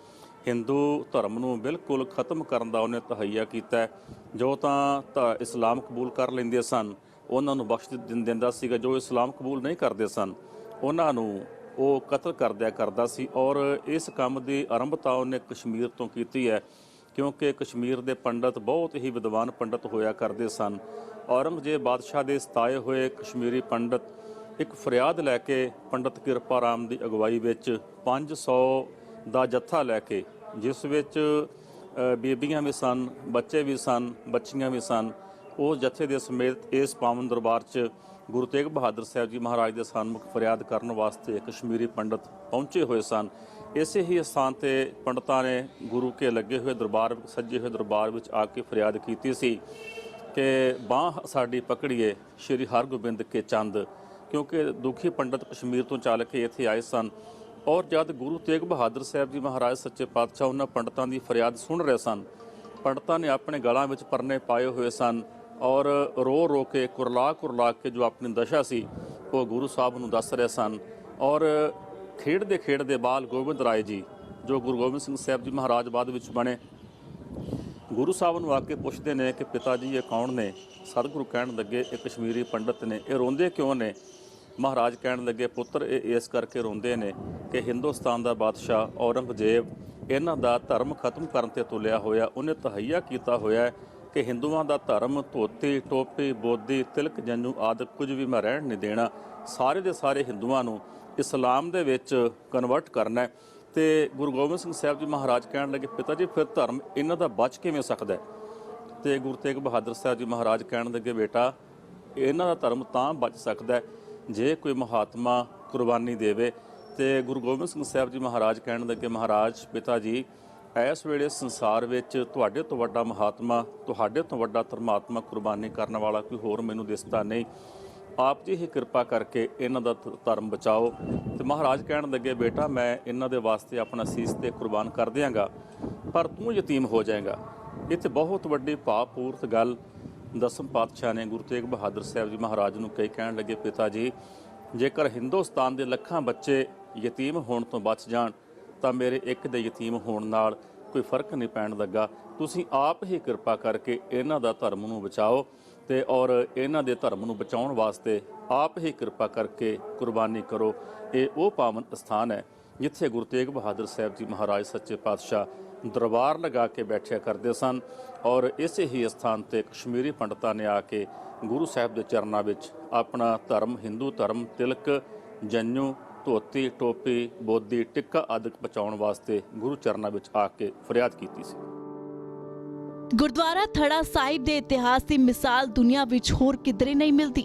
Speaker 3: ਹਿੰਦੂ ਧਰਮ ਨੂੰ ਬਿਲਕੁਲ ਖਤਮ ਕਰਨ ਦਾ ਉਹਨੇ ਤਹਈਆ ਕੀਤਾ। ਜੋ ਤਾਂ ਇਸਲਾਮ ਕਬੂਲ ਕਰ ਲੈਂਦੇ ਸਨ ਉਹਨਾਂ ਨੂੰ ਬਖਸ਼ ਦਿੰਦਾ ਸੀਗਾ, ਜੋ ਇਸਲਾਮ ਕਬੂਲ ਨਹੀਂ ਕਰਦੇ ਸਨ ਉਹਨਾਂ ਨੂੰ ਉਹ ਕਤਲ ਕਰਦਾ ਸੀ। ਔਰ ਇਸ ਕੰਮ ਦੀ ਆਰੰਭਤਾ ਉਹਨੇ ਕਸ਼ਮੀਰ ਤੋਂ ਕੀਤੀ ਹੈ, ਕਿਉਂਕਿ ਕਸ਼ਮੀਰ ਦੇ ਪੰਡਤ ਬਹੁਤ ਹੀ ਵਿਦਵਾਨ ਪੰਡਤ ਹੋਇਆ ਕਰਦੇ ਸਨ। ਔਰੰਗਜ਼ੇਬ ਬਾਦਸ਼ਾਹ ਦੇ ਸਤਾਏ ਹੋਏ ਕਸ਼ਮੀਰੀ ਪੰਡਤ ਇੱਕ ਫਰਿਆਦ ਲੈ ਕੇ ਪੰਡਤ ਕਿਰਪਾ ਰਾਮ ਦੀ ਅਗਵਾਈ ਵਿੱਚ 500 ਦਾ ਜੱਥਾ ਲੈ ਕੇ, ਜਿਸ ਵਿੱਚ ਬੀਬੀਆਂ ਵੀ ਸਨ, ਬੱਚੇ ਵੀ ਸਨ, ਬੱਚੀਆਂ ਵੀ ਸਨ, ਉਸ ਜੱਥੇ ਦੇ ਸਮੇਤ ਇਸ ਪਾਵਨ ਦਰਬਾਰ 'ਚ ਗੁਰੂ ਤੇਗ ਬਹਾਦਰ ਸਾਹਿਬ ਜੀ ਮਹਾਰਾਜ ਦੇ ਸਨਮੁਖ ਫਰਿਆਦ ਕਰਨ ਵਾਸਤੇ ਕਸ਼ਮੀਰੀ ਪੰਡਤ ਪਹੁੰਚੇ ਹੋਏ ਸਨ। ਇਸੇ ਹੀ ਸਥਾਨ ਤੇ ਪੰਡਤਾਂ ਨੇ ਗੁਰੂ ਕੇ ਲੱਗੇ ਹੋਏ ਦਰਬਾਰ, ਸੱਜੇ ਹੋਏ ਦਰਬਾਰ ਵਿੱਚ ਆ ਕੇ ਫਰਿਆਦ ਕੀਤੀ ਸੀ ਕਿ ਬਾਂਹ ਸਾਡੀ ਪਕੜੀਏ ਸ਼੍ਰੀ ਹਰਗੋਬਿੰਦ ਕੇ ਚੰਦ, ਕਿਉਂਕਿ ਦੁਖੀ ਪੰਡਤ ਕਸ਼ਮੀਰ ਤੋਂ ਚੱਲ ਕੇ ਇੱਥੇ ਆਏ ਸਨ। ਔਰ ਜਦ ਗੁਰੂ ਤੇਗ ਬਹਾਦਰ ਸਾਹਿਬ ਜੀ ਮਹਾਰਾਜ ਸੱਚੇ ਪਾਤਸ਼ਾਹ ਉਹਨਾਂ ਪੰਡਤਾਂ ਦੀ ਫਰਿਆਦ ਸੁਣ ਰਹੇ ਸਨ, ਪੰਡਤਾਂ ਨੇ ਆਪਣੇ ਗਲਾਂ ਵਿੱਚ ਪਰਨੇ ਪਾਏ ਹੋਏ ਸਨ ਔਰ ਰੋ ਰੋ ਕੇ ਕੁਰਲਾ ਕੇ ਜੋ ਆਪਣੀ ਦਸ਼ਾ ਸੀ ਉਹ ਗੁਰੂ ਸਾਹਿਬ ਨੂੰ ਦੱਸ ਰਹੇ ਸਨ। ਔਰ ਖੇਡਦੇ ਬਾਲ ਗੋਬਿੰਦ ਰਾਏ ਜੀ, ਜੋ ਗੁਰੂ ਗੋਬਿੰਦ ਸਿੰਘ ਸਾਹਿਬ ਜੀ ਮਹਾਰਾਜ ਬਾਅਦ ਵਿੱਚ ਬਣੇ, ਗੁਰੂ ਸਾਹਿਬ ਨੂੰ ਆ ਕੇ ਪੁੱਛਦੇ ਨੇ ਕਿ ਪਿਤਾ ਜੀ ਇਹ ਕੌਣ ਨੇ? ਸਤਿਗੁਰੂ ਕਹਿਣ ਲੱਗੇ ਇਹ ਕਸ਼ਮੀਰੀ ਪੰਡਤ ਨੇ। ਇਹ ਰੋਂਦੇ ਕਿਉਂ ਨੇ? ਮਹਾਰਾਜ ਕਹਿਣ ਲੱਗੇ ਪੁੱਤਰ ਇਹ ਇਸ ਕਰਕੇ ਰੋਂਦੇ ਨੇ ਕਿ ਹਿੰਦੁਸਤਾਨ ਦਾ ਬਾਦਸ਼ਾਹ ਔਰੰਗਜ਼ੇਬ ਇਹਨਾਂ ਦਾ ਧਰਮ ਖਤਮ ਕਰਨ ਤੇ ਤੁਲਿਆ ਹੋਇਆ। ਉਹਨੇ ਤਹਈਆ ਕੀਤਾ ਹੋਇਆ ਕਿ ਹਿੰਦੂਆਂ ਦਾ ਧਰਮ ਧੋਤੀ, ਟੋਪੀ, ਬੋਦੀ, ਤਿਲਕ, ਜੰਜੂ ਆਦਿ ਕੁਝ ਵੀ ਮੈਂ ਰਹਿਣ ਨਹੀਂ ਦੇਣਾ, ਸਾਰੇ ਦੇ ਸਾਰੇ ਹਿੰਦੂਆਂ ਨੂੰ ਇਸਲਾਮ ਦੇ ਵਿੱਚ ਕਨਵਰਟ ਕਰਨਾ ਹੈ। ਤੇ ਗੁਰੂ ਗੋਬਿੰਦ ਸਿੰਘ ਸਾਹਿਬ ਜੀ ਮਹਾਰਾਜ ਕਹਿਣ ਲੱਗੇ ਪਿਤਾ ਜੀ ਫਿਰ ਧਰਮ ਇਹਨਾਂ ਦਾ ਬਚ ਕਿਵੇਂ ਸਕਦਾ? ਤੇ ਗੁਰੂ ਤੇਗ ਬਹਾਦਰ ਸਾਹਿਬ ਜੀ ਮਹਾਰਾਜ ਕਹਿਣ ਲੱਗੇ ਬੇਟਾ ਇਹਨਾਂ ਦਾ ਧਰਮ ਤਾਂ ਬਚ ਸਕਦਾ ਜੇ ਕੋਈ ਮਹਾਤਮਾ ਕੁਰਬਾਨੀ ਦੇਵੇ। ਤੇ ਗੁਰੂ ਗੋਬਿੰਦ ਸਿੰਘ ਸਾਹਿਬ ਜੀ ਮਹਾਰਾਜ ਕਹਿਣ ਲੱਗੇ ਮਹਾਰਾਜ ਪਿਤਾ ਜੀ ਇਸ ਵੇਲੇ ਸੰਸਾਰ ਵਿੱਚ ਤੁਹਾਡੇ ਤੋਂ ਵੱਡਾ ਮਹਾਤਮਾ, ਤੁਹਾਡੇ ਤੋਂ ਵੱਡਾ ਧਰਮਾਤਮਾ ਕੁਰਬਾਨੀ ਕਰਨ ਵਾਲਾ ਕੋਈ ਹੋਰ ਮੈਨੂੰ ਦਿਸਦਾ ਨਹੀਂ, ਆਪ ਜੀ ਹੀ ਕਿਰਪਾ ਕਰਕੇ ਇਹਨਾਂ ਦਾ ਧਰਮ ਬਚਾਓ। ਤੇ ਮਹਾਰਾਜ ਕਹਿਣ ਲੱਗੇ ਬੇਟਾ ਮੈਂ ਇਹਨਾਂ ਦੇ ਵਾਸਤੇ ਆਪਣਾ ਸੀਸ ਤੇ ਕੁਰਬਾਨ ਕਰ ਦਿਆਂਗਾ, ਪਰ ਤੂੰ ਯਤੀਮ ਹੋ ਜਾਏਗਾ। ਇੱਥੇ ਬਹੁਤ ਵੱਡੀ ਭਾਵਪੂਰਤ ਗੱਲ ਦਸਮ ਪਾਤਸ਼ਾਹ ਨੇ ਗੁਰੂ ਤੇਗ ਬਹਾਦਰ ਸਾਹਿਬ ਜੀ ਮਹਾਰਾਜ ਨੂੰ ਕਹਿਣ ਲੱਗੇ ਪਿਤਾ ਜੀ ਜੇਕਰ ਹਿੰਦੁਸਤਾਨ ਦੇ ਲੱਖਾਂ ਬੱਚੇ ਯਤੀਮ ਹੋਣ ਤੋਂ ਬਚ ਜਾਣ ਤਾਂ ਮੇਰੇ ਇੱਕ ਦੇ ਯਤੀਮ ਹੋਣ ਨਾਲ ਕੋਈ ਫਰਕ ਨਹੀਂ ਪੈਣ ਲੱਗਾ। ਤੁਸੀਂ ਆਪ ਹੀ ਕਿਰਪਾ ਕਰਕੇ ਇਹਨਾਂ ਦਾ ਧਰਮ ਨੂੰ ਬਚਾਓ ਤੇ ਔਰ ਇਹਨਾਂ ਦੇ ਧਰਮ ਨੂੰ ਬਚਾਉਣ ਵਾਸਤੇ ਆਪ ਹੀ ਕਿਰਪਾ ਕਰਕੇ ਕੁਰਬਾਨੀ ਕਰੋ। ਇਹ ਉਹ ਪਾਵਨ ਸਥਾਨ ਹੈ ਜਿੱਥੇ ਗੁਰੂ ਤੇਗ ਬਹਾਦਰ ਸਾਹਿਬ ਜੀ ਮਹਾਰਾਜ ਸੱਚੇ ਪਾਤਸ਼ਾਹ ਦਰਬਾਰ ਲਗਾ ਕੇ ਬੈਠਿਆ ਕਰਦੇ ਸਨ। ਔਰ ਇਸੇ ਹੀ ਸਥਾਨ ਤੇ ਕਸ਼ਮੀਰੀ ਪੰਡਤਾਂ ਨੇ ਆ ਕੇ ਗੁਰੂ ਸਾਹਿਬ ਦੇ ਚਰਨਾਂ ਵਿੱਚ ਆਪਣਾ ਧਰਮ, ਹਿੰਦੂ ਧਰਮ, ਤਿਲਕ, ਜੰਜੂ, ਧੋਤੀ, ਟੋਪੀ, ਬੋਦੀ, ਟਿੱਕਾ ਆਦਿ ਬਚਾਉਣ ਵਾਸਤੇ ਗੁਰੂ ਚਰਨਾਂ ਵਿੱਚ ਆ ਕੇ ਫਰਿਆਦ ਕੀਤੀ ਸੀ।
Speaker 2: ਗੁਰਦੁਆਰਾ ਥੜਾ ਸਾਹਿਬ ਦੇ ਇਤਿਹਾਸ ਦੀ ਮਿਸਾਲ ਦੁਨੀਆ ਵਿੱਚ ਹੋਰ ਕਿਧਰੇ ਨਹੀਂ ਮਿਲਦੀ,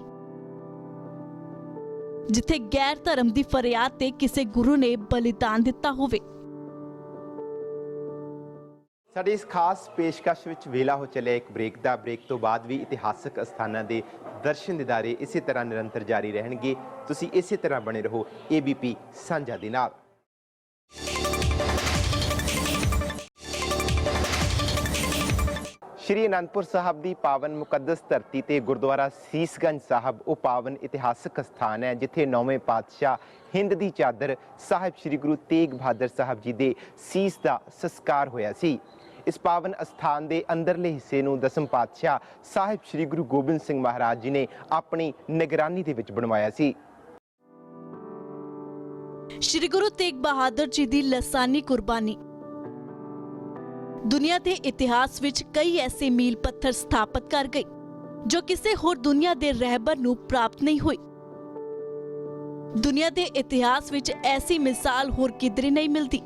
Speaker 2: ਜਿੱਥੇ ਗੈਰ ਧਰਮ ਦੀ ਫਰਿਆਦ ਤੇ ਕਿਸੇ ਗੁਰੂ ਨੇ ਬਲੀਦਾਨ ਦਿੱਤਾ ਹੋਵੇ।
Speaker 1: ਸਾਡੇ ਇਸ ਖਾਸ ਪੇਸ਼ਕਸ਼ ਵਿੱਚ ਵੇਲਾ ਹੋ ਚੱਲਿਆ ਇੱਕ ਬ੍ਰੇਕ ਦਾ। ਬ੍ਰੇਕ ਤੋਂ ਬਾਅਦ ਵੀ ਇਤਿਹਾਸਕ ਅਸਥਾਨਾਂ ਦੇ ਦਰਸ਼ਨ ਦਿਦਾਰੇ ਇਸੇ ਤਰ੍ਹਾਂ ਨਿਰੰਤਰ ਜਾਰੀ ਰਹਿਣਗੇ। ਤੁਸੀਂ ਇਸੇ ਤਰ੍ਹਾਂ ਬਣੇ ਰਹੋ ABP ਸਾਂਝਾ ਦੇ ਨਾਲ। ਸ਼੍ਰੀ ਅਨੰਦਪੁਰ ਸਾਹਿਬ ਦੀ ਪਾਵਨ ਮੁਕੱਦਸ ਧਰਤੀ ਤੇ ਗੁਰਦੁਆਰਾ ਸੀਸਗੰਜ ਸਾਹਿਬ ਉਹ ਪਾਵਨ ਇਤਿਹਾਸਕ ਸਥਾਨ ਹੈ ਜਿੱਥੇ 9ਵੇਂ ਪਾਤਸ਼ਾਹ ਹਿੰਦ ਦੀ ਚਾਦਰ ਸਾਹਿਬ ਸ਼੍ਰੀ ਗੁਰੂ ਤੇਗ ਬਹਾਦਰ ਸਾਹਿਬ ਜੀ ਦੇ ਸੀਸ ਦਾ ਸੰਸਕਾਰ ਹੋਇਆ ਸੀ। ਇਸ ਪਾਵਨ ਅਸਥਾਨ ਦੇ ਅੰਦਰਲੇ ਹਿੱਸੇ ਨੂੰ ਦਸਮ ਪਾਤਸ਼ਾਹ ਸਾਹਿਬ ਸ਼੍ਰੀ ਗੁਰੂ ਗੋਬਿੰਦ ਸਿੰਘ ਮਹਾਰਾਜ ਜੀ ਨੇ ਆਪਣੀ ਨਿਗਰਾਨੀ ਦੇ ਵਿੱਚ ਬਣਵਾਇਆ ਸੀ।
Speaker 2: ਸ਼੍ਰੀ ਗੁਰੂ ਤੇਗ ਬਹਾਦਰ ਜੀ ਦੀ ਲਸਾਨੀ ਕੁਰਬਾਨੀ ਦੁਨੀਆ ਦੇ ਇਤਿਹਾਸ ਵਿੱਚ ਕਈ ਐਸੇ ਮੀਲ ਪੱਥਰ ਸਥਾਪਿਤ ਕਰ ਗਈ ਜੋ ਕਿਸੇ ਹੋਰ ਦੁਨੀਆ ਦੇ ਰਹਿਬਰ ਨੂੰ ਪ੍ਰਾਪਤ ਨਹੀਂ ਹੋਈ। ਦੁਨੀਆ ਦੇ ਇਤਿਹਾਸ ਵਿੱਚ ਐਸੀ ਮਿਸਾਲ ਹੋਰ ਕਿਧਰੇ ਨਹੀਂ ਮਿਲਦੀ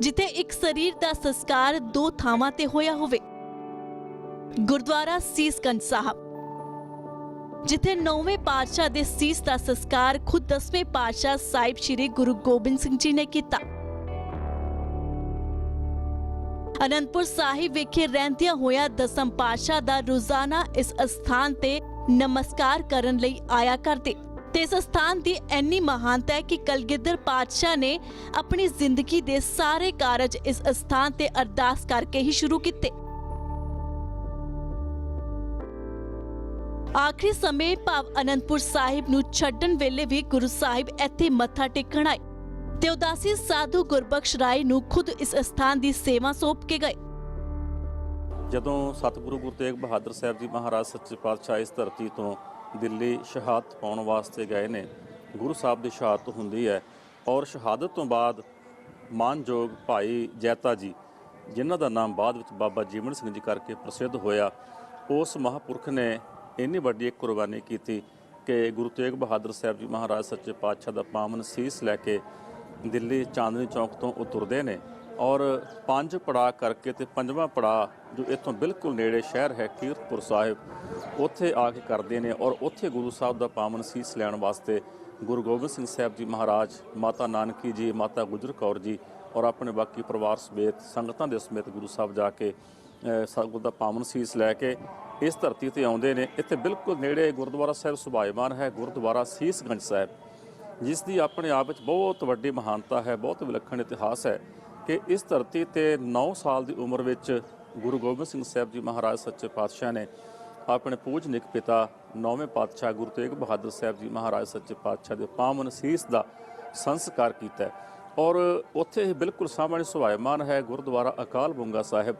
Speaker 2: ਜਿੱਥੇ ਇੱਕ ਸਰੀਰ ਦਾ ਸੰਸਕਾਰ 2 ਥਾਵਾਂ ਤੇ ਹੋਇਆ ਹੋਵੇ। ਗੁਰਦੁਆਰਾ ਸੀਸਗੰਜ ਸਾਹਿਬ, ਜਿੱਥੇ 9ਵੇਂ ਪਾਤਸ਼ਾਹ ਦੇ ਸੀਸ ਦਾ ਸੰਸਕਾਰ ਖੁਦ 10ਵੇਂ ਪਾਤਸ਼ਾਹ ਸਾਹਿਬ ਸ਼੍ਰੀ ਗੁਰੂ ਗੋਬਿੰਦ ਸਿੰਘ ਜੀ ਨੇ ਕੀਤਾ। ਅਨੰਦਪੁਰ ਸਾਹਿਬ ਵਿਖੇ ਰਹਿੰਦਿਆਂ ਹੋਇਆ ਦਸਮ ਪਾਤਸ਼ਾਹ ਦਾ ਰੋਜ਼ਾਨਾ ਇਸ ਅਸਥਾਨ ਤੇ ਨਮਸਕਾਰ ਕਰਨ ਲਈ ਆਇਆ ਕਰਦੇ ਤੇ ਇਸ ਅਸਥਾਨ ਦੀ ਇੰਨੀ ਮਹਾਨਤਾ ਹੈ ਕਿ ਕਲਗੀਧਰ ਪਾਤਸ਼ਾਹ ਨੇ ਆਪਣੀ ਜ਼ਿੰਦਗੀ ਦੇ ਸਾਰੇ ਕਾਰਜ ਇਸ ਅਸਥਾਨ ਤੇ ਅਰਦਾਸ ਕਰਕੇ ਹੀ ਸ਼ੁਰੂ ਕੀਤੇ। ਆਖਰੀ ਸਮੇਂ ਭਾਵ ਅਨੰਦਪੁਰ ਸਾਹਿਬ ਨੂੰ ਛੱਡਣ ਵੇਲੇ ਵੀ ਗੁਰੂ ਸਾਹਿਬ ਇੱਥੇ ਮੱਥਾ ਟੇਕਣ ਆਏ ਤੇ ਉਦਾਸੀ ਸਾਧੂ ਗੁਰਬਖਸ਼ ਰਾਏ ਨੂੰ ਖੁਦ ਇਸ ਅਸਥਾਨ ਦੀ ਸੇਵਾ ਸੌਂਪ ਕੇ ਗਏ।
Speaker 3: ਜਦੋਂ ਸਤਿਗੁਰੂ ਗੁਰੂ ਤੇਗ ਬਹਾਦਰ ਸਾਹਿਬ ਜੀ ਮਹਾਰਾਜ ਸੱਚੇ ਪਾਤਸ਼ਾਹ ਇਸ ਧਰਤੀ ਤੋਂ ਦਿੱਲੀ ਸ਼ਹਾਦਤ ਪਾਉਣ ਵਾਸਤੇ ਗਏ ਨੇ, ਗੁਰੂ ਸਾਹਿਬ ਦੀ ਸ਼ਹਾਦਤ ਹੁੰਦੀ ਹੈ ਔਰ ਸ਼ਹਾਦਤ ਤੋਂ ਬਾਅਦ ਮਾਨਯੋਗ ਭਾਈ ਜੈਤਾ ਜੀ, ਜਿਨ੍ਹਾਂ ਦਾ ਨਾਮ ਬਾਅਦ ਵਿੱਚ ਬਾਬਾ ਜੀਵਨ ਸਿੰਘ ਜੀ ਕਰਕੇ ਪ੍ਰਸਿੱਧ ਹੋਇਆ, ਉਸ ਮਹਾਂਪੁਰਖ ਨੇ ਇੰਨੀ ਵੱਡੀ ਇੱਕ ਕੁਰਬਾਨੀ ਕੀਤੀ ਕਿ ਗੁਰੂ ਤੇਗ ਬਹਾਦਰ ਸਾਹਿਬ ਜੀ ਮਹਾਰਾਜ ਸੱਚੇ ਪਾਤਸ਼ਾਹ ਦਾ ਪਾਵਨ ਸੀਸ ਲੈ ਕੇ ਦਿੱਲੀ ਚਾਂਦਨੀ ਚੌਕ ਤੋਂ ਉਤਰਦੇ ਨੇ ਔਰ 5 ਪੜਾਅ ਕਰਕੇ ਤੇ 5ਵਾਂ ਪੜਾਅ ਜੋ ਇੱਥੋਂ ਬਿਲਕੁਲ ਨੇੜੇ ਸ਼ਹਿਰ ਹੈ ਕੀਰਤਪੁਰ ਸਾਹਿਬ, ਉੱਥੇ ਆ ਕੇ ਕਰਦੇ ਨੇ ਔਰ ਉੱਥੇ ਗੁਰੂ ਸਾਹਿਬ ਦਾ ਪਾਵਨ ਸੀਸ ਲੈਣ ਵਾਸਤੇ ਗੁਰੂ ਗੋਬਿੰਦ ਸਿੰਘ ਸਾਹਿਬ ਜੀ ਮਹਾਰਾਜ, ਮਾਤਾ ਨਾਨਕੀ ਜੀ, ਮਾਤਾ ਗੁਜਰ ਕੌਰ ਜੀ ਔਰ ਆਪਣੇ ਬਾਕੀ ਪਰਿਵਾਰ ਸਮੇਤ ਸੰਗਤਾਂ ਦੇ ਸਮੇਤ ਗੁਰੂ ਸਾਹਿਬ ਜਾ ਕੇ ਸਤਿਗੁਰੂ ਦਾ ਪਾਵਨ ਸੀਸ ਲੈ ਕੇ ਇਸ ਧਰਤੀ ਤੇ ਆਉਂਦੇ ਨੇ। ਇੱਥੇ ਬਿਲਕੁਲ ਨੇੜੇ ਗੁਰਦੁਆਰਾ ਸਾਹਿਬ ਸੁਭਾਇਮਾਨ ਹੈ, ਗੁਰਦੁਆਰਾ ਸੀਸਗੰਜ ਸਾਹਿਬ, ਜਿਸ ਦੀ ਆਪਣੇ ਆਪ ਵਿੱਚ ਬਹੁਤ ਵੱਡੀ ਮਹਾਨਤਾ ਹੈ, ਬਹੁਤ ਵਿਲੱਖਣ ਇਤਿਹਾਸ ਹੈ ਕਿ ਇਸ ਧਰਤੀ ਤੇ 9 ਸਾਲ ਦੀ ਉਮਰ ਵਿੱਚ ਗੁਰੂ ਗੋਬਿੰਦ ਸਿੰਘ ਸਾਹਿਬ ਜੀ ਮਹਾਰਾਜ ਸੱਚੇ ਪਾਤਸ਼ਾਹ ਨੇ ਆਪਣੇ ਪੂਜਨਿਕ ਪਿਤਾ 9ਵੇਂ ਪਾਤਸ਼ਾਹ ਗੁਰੂ ਤੇਗ ਬਹਾਦਰ ਸਾਹਿਬ ਜੀ ਮਹਾਰਾਜ ਸੱਚੇ ਪਾਤਸ਼ਾਹ ਦੇ ਪਾਵਨ ਸੀਸ ਦਾ ਸੰਸਕਾਰ ਕੀਤਾ ਔਰ ਉੱਥੇ ਹੀ ਬਿਲਕੁਲ ਸਾਹਮਣੇ ਸੁਭਾਇਮਾਨ ਹੈ ਗੁਰਦੁਆਰਾ ਅਕਾਲ ਬੁੰਗਾ ਸਾਹਿਬ,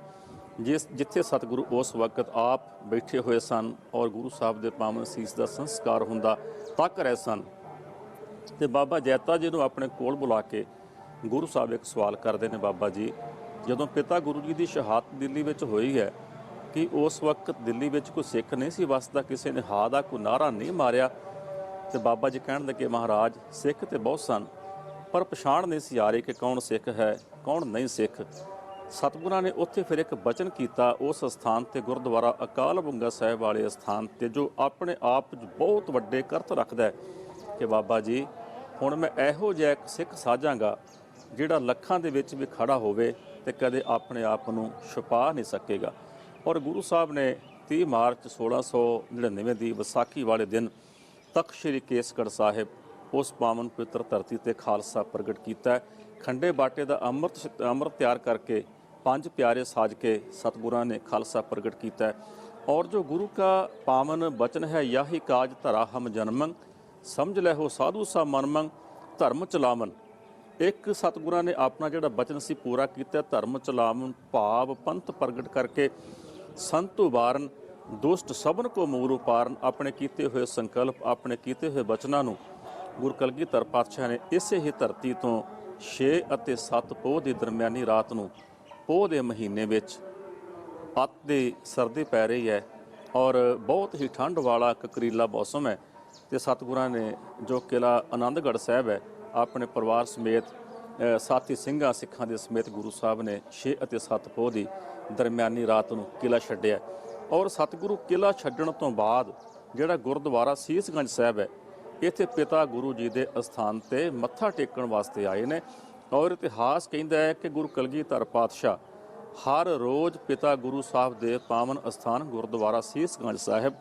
Speaker 3: ਜਿੱਥੇ ਸਤਿਗੁਰੂ ਉਸ ਵਕਤ ਆਪ ਬੈਠੇ ਹੋਏ ਸਨ ਔਰ ਗੁਰੂ ਸਾਹਿਬ ਦੇ ਪਾਵਨ ਸੀਸ ਦਾ ਸੰਸਕਾਰ ਹੁੰਦਾ ਤੱਕ ਰਹੇ ਸਨ। ਤੇ ਬਾਬਾ ਜੈਤਾ ਜੀ ਨੂੰ ਆਪਣੇ ਕੋਲ ਬੁਲਾ ਕੇ ਗੁਰੂ ਸਾਹਿਬ ਇੱਕ ਸਵਾਲ ਕਰਦੇ ਨੇ, ਬਾਬਾ ਜੀ, ਜਦੋਂ ਪਿਤਾ ਗੁਰੂ ਜੀ ਦੀ ਸ਼ਹਾਦਤ ਦਿੱਲੀ ਵਿੱਚ ਹੋਈ ਹੈ ਕਿ ਉਸ ਵਕਤ ਦਿੱਲੀ ਵਿੱਚ ਕੋਈ ਸਿੱਖ ਨਹੀਂ ਸੀ ਵਸਦਾ, ਕਿਸੇ ਨੇ ਹਾ ਦਾ ਕੋਈ ਨਾਅਰਾ ਨਹੀਂ ਮਾਰਿਆ? ਤੇ ਬਾਬਾ ਜੀ ਕਹਿਣ ਲੱਗੇ, ਮਹਾਰਾਜ, ਸਿੱਖ ਤੇ ਬਹੁਤ ਸਨ ਪਰ ਪਛਾਣ ਨਹੀਂ ਸੀ ਆ ਰਹੀ ਕਿ ਕੌਣ ਸਿੱਖ ਹੈ ਕੌਣ ਨਹੀਂ ਸਿੱਖ। ਸਤਿਗੁਰਾਂ ਨੇ ਉੱਥੇ ਫਿਰ ਇੱਕ ਬਚਨ ਕੀਤਾ ਉਸ ਸਥਾਨ ਤੇ, ਗੁਰਦੁਆਰਾ ਅਕਾਲ ਬੁੰਗਾ ਸਾਹਿਬ ਵਾਲੇ ਸਥਾਨ ਤੇ, ਜੋ ਆਪਣੇ ਆਪ 'ਚ ਬਹੁਤ ਵੱਡੇ ਕਰਤ ਰੱਖਦਾ ਹੈ ਕਿ ਬਾਬਾ ਜੀ, ਹੁਣ ਮੈਂ ਇਹੋ ਜਿਹਾ ਇੱਕ ਸਿੱਖ ਸਾਜਾਂਗਾ ਜਿਹੜਾ ਲੱਖਾਂ ਦੇ ਵਿੱਚ ਵੀ ਖੜਾ ਹੋਵੇ ਤੇ ਕਦੇ ਆਪਣੇ ਆਪ ਨੂੰ ਛੁਪਾ ਨਹੀਂ ਸਕੇਗਾ। ਔਰ ਗੁਰੂ ਸਾਹਿਬ ਨੇ 30 ਮਾਰਚ 1699 ਦੀ ਵਿਸਾਖੀ ਵਾਲੇ ਦਿਨ ਤਖ਼ਤ ਸ੍ਰੀ ਕੇਸਗੜ੍ਹ ਸਾਹਿਬ ਉਸ ਪਾਵਨ ਪਵਿੱਤਰ ਧਰਤੀ ਤੇ ਖਾਲਸਾ ਪ੍ਰਗਟ ਕੀਤਾ। ਖੰਡੇ ਬਾਟੇ ਦਾ ਅੰਮ੍ਰਿਤ ਤਿਆਰ ਕਰਕੇ 5 ਪਿਆਰੇ ਸਾਜ ਕੇ ਸਤਿਗੁਰਾਂ ਨੇ ਖਾਲਸਾ ਪ੍ਰਗਟ ਕੀਤਾ ਔਰ ਜੋ ਗੁਰੂ का पावन बचन है, याही काज धरा हम जन्मं, समझ ਲੈ ਹੋ ਸਾਧੂ ਸਾ ਮਨਮੰ, ਧਰਮ ਚਲਾਵਨ। ਇੱਕ ਸਤਿਗੁਰਾਂ ਨੇ ਆਪਣਾ ਜਿਹੜਾ ਬਚਨ ਸੀ ਪੂਰਾ ਕੀਤਾ, ਧਰਮ ਚਲਾਵਨ ਭਾਵ ਪੰਥ ਪ੍ਰਗਟ ਕਰਕੇ ਸੰਤ ਉਬਾਰਨ, ਦੁਸ਼ਟ ਸਭਨ ਕੋ ਮੂਰ ਉਪਾਰਨ। ਆਪਣੇ ਕੀਤੇ ਹੋਏ ਸੰਕਲਪ, ਆਪਣੇ ਕੀਤੇ ਹੋਏ ਬਚਨਾਂ ਨੂੰ ਗੁਰੂ ਕਲਗੀਧਰ ਪਾਤਸ਼ਾਹ ਨੇ ਇਸੇ ਹੀ ਧਰਤੀ ਤੋਂ 6 ਅਤੇ 7 ਪੋਹ ਦੀ ਦਰਮਿਆਨੀ ਰਾਤ ਨੂੰ, ਪੋਹ ਦੇ ਮਹੀਨੇ ਵਿੱਚ ਅੱਤ ਦੀ ਸਰਦੀ ਪੈ ਰਹੀ ਹੈ ਔਰ ਬਹੁਤ ਹੀ ਠੰਡ ਵਾਲਾ ਕਕਰੀਲਾ ਮੌਸਮ ਹੈ ਤੇ ਸਤਿਗੁਰਾਂ ਨੇ ਜੋ ਕਿਲ੍ਹਾ ਆਨੰਦਗੜ੍ਹ ਸਾਹਿਬ ਹੈ ਆਪਣੇ ਪਰਿਵਾਰ ਸਮੇਤ ਸਾਥੀ ਸਿੰਘਾਂ ਸਿੱਖਾਂ ਦੇ ਸਮੇਤ ਗੁਰੂ ਸਾਹਿਬ ਨੇ 6 ਅਤੇ 7 ਪੋਹ ਦੀ ਦਰਮਿਆਨੀ ਰਾਤ ਨੂੰ ਕਿਲ੍ਹਾ ਛੱਡਿਆ ਔਰ ਸਤਿਗੁਰੂ ਕਿਲ੍ਹਾ ਛੱਡਣ ਤੋਂ ਬਾਅਦ ਜਿਹੜਾ ਗੁਰਦੁਆਰਾ ਸੀਸਗੰਜ ਸਾਹਿਬ ਹੈ, ਇੱਥੇ ਪਿਤਾ ਗੁਰੂ ਜੀ ਦੇ ਅਸਥਾਨ ਤੇ ਮੱਥਾ ਟੇਕਣ ਵਾਸਤੇ ਆਏ ਨੇ। ਔਰ ਇਤਿਹਾਸ ਕਹਿੰਦਾ ਹੈ ਕਿ ਗੁਰੂ ਕਲਗੀਧਰ ਪਾਤਸ਼ਾਹ ਹਰ ਰੋਜ਼ ਪਿਤਾ ਗੁਰੂ ਸਾਹਿਬ ਦੇ ਪਾਵਨ ਅਸਥਾਨ ਗੁਰਦੁਆਰਾ ਸੀਸਗੰਜ ਸਾਹਿਬ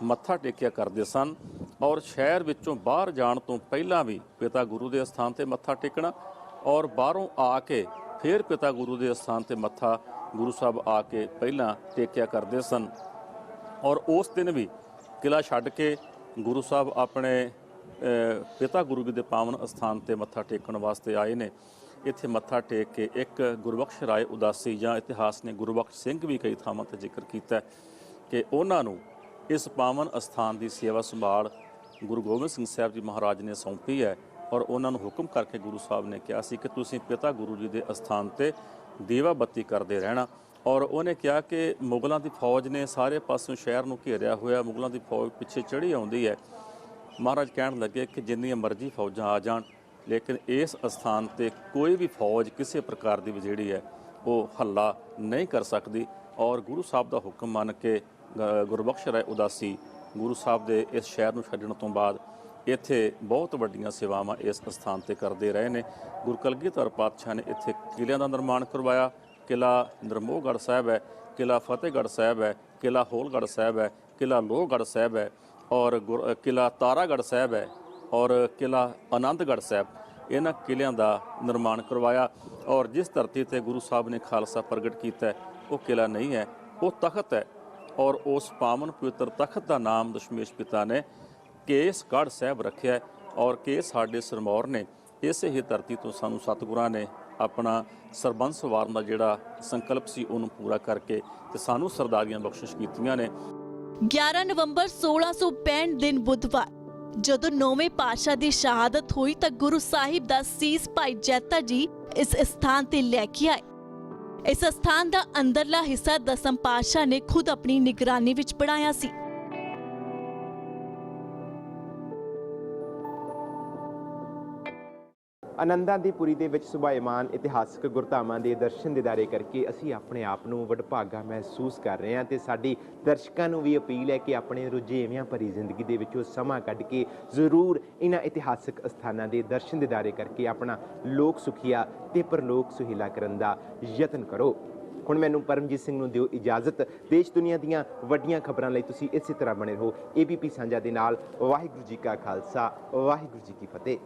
Speaker 3: ਮੱਥਾ ਟੇਕਿਆ ਕਰਦੇ ਸਨ ਔਰ ਸ਼ਹਿਰ ਵਿੱਚੋਂ ਬਾਹਰ ਜਾਣ ਤੋਂ ਪਹਿਲਾਂ ਵੀ ਪਿਤਾ ਗੁਰੂ ਦੇ ਅਸਥਾਨ ਤੇ ਮੱਥਾ ਟੇਕਣਾ ਔਰ ਬਾਹਰੋਂ ਆ ਕੇ ਫਿਰ ਪਿਤਾ ਗੁਰੂ ਦੇ ਅਸਥਾਨ ਤੇ ਮੱਥਾ ਗੁਰੂ ਸਾਹਿਬ ਆ ਕੇ ਪਹਿਲਾਂ ਟੇਕਿਆ ਕਰਦੇ ਸਨ। ਔਰ ਉਸ ਦਿਨ ਵੀ ਕਿਲ੍ਹਾ ਛੱਡ ਕੇ ਗੁਰੂ ਸਾਹਿਬ ਆਪਣੇ ਪਿਤਾ ਗੁਰੂ ਜੀ ਦੇ ਪਾਵਨ ਅਸਥਾਨ ਤੇ ਮੱਥਾ ਟੇਕਣ ਵਾਸਤੇ ਆਏ ਨੇ। ਇੱਥੇ ਮੱਥਾ ਟੇਕ ਕੇ ਇੱਕ ਗੁਰਬਖਸ਼ ਰਾਏ ਉਦਾਸੀ ਜਾਂ ਇਤਿਹਾਸ ਨੇ ਗੁਰਬਖਸ਼ ਸਿੰਘ ਵੀ ਕਈ ਥਾਵਾਂ ਤੇ ਜ਼ਿਕਰ ਕੀਤਾ ਕਿ ਉਹਨਾਂ ਨੂੰ ਇਸ ਪਾਵਨ ਅਸਥਾਨ ਦੀ ਸੇਵਾ ਸੰਭਾਲ ਗੁਰੂ ਗੋਬਿੰਦ ਸਿੰਘ ਸਾਹਿਬ ਜੀ ਮਹਾਰਾਜ ਨੇ ਸੌਂਪੀ ਹੈ ਔਰ ਉਹਨਾਂ ਨੂੰ ਹੁਕਮ ਕਰਕੇ ਗੁਰੂ ਸਾਹਿਬ ਨੇ ਕਿਹਾ ਸੀ ਕਿ ਤੁਸੀਂ ਪਿਤਾ ਗੁਰੂ ਜੀ ਦੇ ਅਸਥਾਨ ਤੇ ਦੀਵਾ ਬੱਤੀ ਕਰਦੇ ਰਹਿਣਾ। ਔਰ ਉਹਨੇ ਕਿਹਾ ਕਿ ਮੁਗਲਾਂ ਦੀ ਫੌਜ ਨੇ ਸਾਰੇ ਪਾਸਿਓਂ ਸ਼ਹਿਰ ਨੂੰ ਘੇਰਿਆ ਹੋਇਆ, ਮੁਗਲਾਂ ਦੀ ਫੌਜ ਪਿੱਛੇ ਚੜ੍ਹੀ ਆਉਂਦੀ ਹੈ। ਮਹਾਰਾਜ ਕਹਿਣ ਲੱਗੇ ਕਿ ਜਿੰਨੀਆਂ ਮਰਜ਼ੀ ਫੌਜਾਂ ਆ ਜਾਣ ਲੇਕਿਨ ਇਸ ਅਸਥਾਨ ਤੇ ਕੋਈ ਵੀ ਫੌਜ ਕਿਸੇ ਪ੍ਰਕਾਰ ਦੀ ਵੀ ਜਿਹੜੀ ਹੈ ਉਹ ਹੱਲਾ ਨਹੀਂ ਕਰ ਸਕਦੀ। ਔਰ ਗੁਰੂ ਸਾਹਿਬ ਦਾ ਹੁਕਮ ਮੰਨ ਕੇ ਗੁਰਬਖਸ਼ ਰਾਏ ਉਦਾਸੀ ਗੁਰੂ ਸਾਹਿਬ ਦੇ ਇਸ ਸ਼ਹਿਰ ਨੂੰ ਛੱਡਣ ਤੋਂ ਬਾਅਦ ਇੱਥੇ ਬਹੁਤ ਵੱਡੀਆਂ ਸੇਵਾਵਾਂ ਇਸ ਅਸਥਾਨ ਤੇ ਕਰਦੇ ਰਹੇ ਨੇ। ਗੁਰੂ ਕਲਗੀਧਰ ਪਾਤਸ਼ਾਹ ਨੇ ਇੱਥੇ ਕਿਲ੍ਹਿਆਂ ਦਾ ਨਿਰਮਾਣ ਕਰਵਾਇਆ। ਕਿਲ੍ਹਾ ਨਿਰਮੋਹਗੜ੍ਹ ਸਾਹਿਬ ਹੈ, ਕਿਲ੍ਹਾ ਫਤਿਹਗੜ੍ਹ ਸਾਹਿਬ ਹੈ, ਕਿਲ੍ਹਾ ਹੋਲਗੜ੍ਹ ਸਾਹਿਬ ਹੈ, ਕਿਲ੍ਹਾ ਲੋਹਗੜ੍ਹ ਸਾਹਿਬ ਹੈ ਔਰ ਕਿਲ੍ਹਾ ਤਾਰਾਗੜ੍ਹ ਸਾਹਿਬ ਹੈ ਔਰ ਕਿਲ੍ਹਾ ਆਨੰਦਗੜ੍ਹ ਸਾਹਿਬ। ਇਹਨਾਂ ਕਿਲ੍ਹਿਆਂ ਦਾ ਨਿਰਮਾਣ ਕਰਵਾਇਆ ਔਰ ਜਿਸ ਧਰਤੀ ਤੇ ਗੁਰੂ ਸਾਹਿਬ ਨੇ ਖਾਲਸਾ ਪ੍ਰਗਟ ਕੀਤਾ ਉਹ ਕਿਲ੍ਹਾ ਨਹੀਂ ਹੈ, ਉਹ ਤਖਤ ਹੈ। ਔਰ ਉਸ ਪਾਵਨ ਪਵਿੱਤਰ ਤਖਤ ਦਾ ਨਾਮ ਦਸ਼ਮੇਸ਼ ਪਿਤਾ ਨੇ ਕੇਸਗੜ੍ਹ ਸਾਹਿਬ ਰੱਖਿਆ ਔਰ ਕੇਸ ਸਾਡੇ ਸਿਰਮੌਰ ਨੇ ਇਸੇ ਹੀ ਧਰਤੀ ਤੋਂ ਸਾਨੂੰ ਸਤਿਗੁਰਾਂ ਨੇ ਆਪਣਾ ਸਰਬੰਸ ਵਾਰਨ ਦਾ ਜਿਹੜਾ ਸੰਕਲਪ ਸੀ ਉਹਨੂੰ ਪੂਰਾ ਕਰਕੇ ਤੇ ਸਾਨੂੰ ਸਰਦਾਰੀਆਂ ਬਖਸ਼ਿਸ਼ ਕੀਤੀਆਂ ਨੇ।
Speaker 2: 11 ਨਵੰਬਰ 1665 ਦਿਨ ਬੁੱਧਵਾਰ ਜਦੋਂ 9ਵੇਂ ਪਾਤਸ਼ਾਹ ਦੀ ਸ਼ਹਾਦਤ ਹੋਈ ਤਾਂ ਗੁਰੂ ਸਾਹਿਬ ਦਾ ਸੀਸ ਭਾਈ ਜੈਤਾ ਜੀ ਇਸ ਸਥਾਨ ਤੇ ਲੈ ਕੇ ਆਏ। ਇਸ ਸਥਾਨ ਦਾ ਅੰਦਰਲਾ ਹਿੱਸਾ ਦਸਮ ਪਾਤਸ਼ਾਹ ਨੇ ਖੁਦ ਆਪਣੀ ਨਿਗਰਾਨੀ ਵਿੱਚ ਬਣਾਇਆ ਸੀ।
Speaker 1: ਆਨੰਦਾਂ ਦੀ ਪੁਰੀ ਦੇ ਵਿੱਚ ਸੁਭਾਇਮਾਨ ਇਤਿਹਾਸਕ ਗੁਰਧਾਮਾਂ ਦੇ ਦਰਸ਼ਨ ਦਿਦਾਰੇ ਕਰਕੇ ਅਸੀਂ ਆਪਣੇ ਆਪ ਨੂੰ ਵਡਭਾਗਾ ਮਹਿਸੂਸ ਕਰ ਰਹੇ ਹਾਂ ਤੇ ਸਾਡੀ ਦਰਸ਼ਕਾਂ ਨੂੰ ਵੀ ਅਪੀਲ ਹੈ ਕਿ ਆਪਣੇ ਰੁਝੇਵਿਆਂ ਭਰੀ ਜ਼ਿੰਦਗੀ ਦੇ ਵਿੱਚੋਂ ਸਮਾਂ ਕੱਢ ਕੇ ਜ਼ਰੂਰ ਇਹਨਾਂ ਇਤਿਹਾਸਕ ਅਸਥਾਨਾਂ ਦੇ ਦਰਸ਼ਨ ਦਿਦਾਰੇ ਕਰਕੇ ਆਪਣਾ ਲੋਕ ਸੁਖੀਆ ਤੇ ਪਰਲੋਕ ਸੁਹੀਲਾ ਕਰਨ ਦਾ ਯਤਨ ਕਰੋ। ਹੁਣ ਮੈਨੂੰ ਪਰਮਜੀਤ ਸਿੰਘ ਨੂੰ ਦਿਓ ਇਜਾਜ਼ਤ। ਦੇਸ਼ ਦੁਨੀਆ ਦੀਆਂ ਵੱਡੀਆਂ ਖਬਰਾਂ ਲਈ ਤੁਸੀਂ ਇਸੇ ਤਰ੍ਹਾਂ ਬਣੇ ਰਹੋ ABP ਸਾਂਝਾ ਦੇ ਨਾਲ। ਵਾਹਿਗੁਰੂ ਜੀ ਕਾ ਖਾਲਸਾ, ਵਾਹਿਗੁਰੂ ਜੀ ਕੀ ਫਤਿਹ।